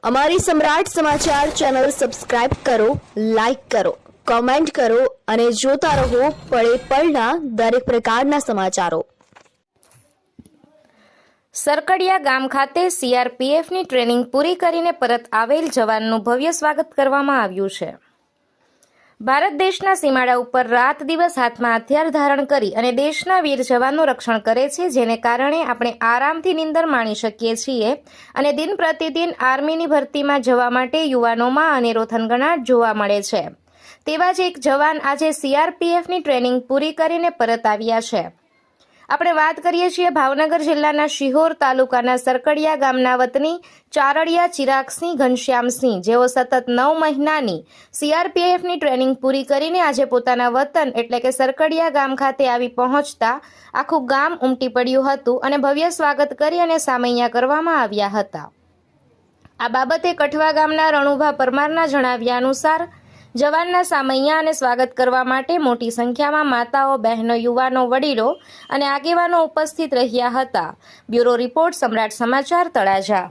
અમારી સમ્રાટ સમાચાર ચેનલ સબસ્ક્રાઇબ કરો, લાઈક કરો, કોમેન્ટ કરો અને જોતા રહો પળે પળના દરેક પ્રકારના સમાચારો। સરકડિયા ગામ ખાતે સીઆરપીએફની ટ્રેનિંગ પૂરી કરીને પરત આવેલ જવાનનું ભવ્ય સ્વાગત કરવામાં આવ્યું છે। ભારત દેશના સીમાડા ઉપર રાત દિવસ હાથમાં હથિયાર ધારણ કરી અને દેશના વીર જવાનનું રક્ષણ કરે છે, જેને કારણે આપણે આરામથી નીંદર માણી શકીએ છીએ અને દિન પ્રતિદિન આર્મીની ભરતીમાં જવા માટે યુવાનોમાં અનેરો થનગનાટ જોવા મળે છે। તેવા જ એક જવાન આજે સીઆરપીએફની ટ્રેનિંગ પૂરી કરીને પરત આવ્યા છે। આપણે વાત કરીએ છીએ ભાવનગર જિલ્લાના શિહોર તાલુકાના સરકડિયા ગામના વતની ચારડિયા ચિરાગસિંહ ઘનશ્યામસિંહ, જેઓ સતત 9 મહિનાની સીઆરપીએફની ટ્રેનિંગ પૂરી કરીને આજે પોતાના વતન એટલે કે સરકડિયા ગામ ખાતે આવી પહોંચતા આખું ગામ ઉમટી પડ્યું હતું અને ભવ્ય સ્વાગત કરી અને સામૈયા કરવામાં આવ્યા હતા। આ બાબતે કઠવા ગામના રણુભા પરમારના જણાવ્યા અનુસાર જવાનના સામૈયા અને સ્વાગત કરવા માટે મોટી સંખ્યામાં માતાઓ, બહેનો, યુવાનો, વડીલો અને આગેવાનો ઉપસ્થિત રહ્યા હતા। બ્યુરો રિપોર્ટ, સમ્રાટ સમાચાર, તળાજા।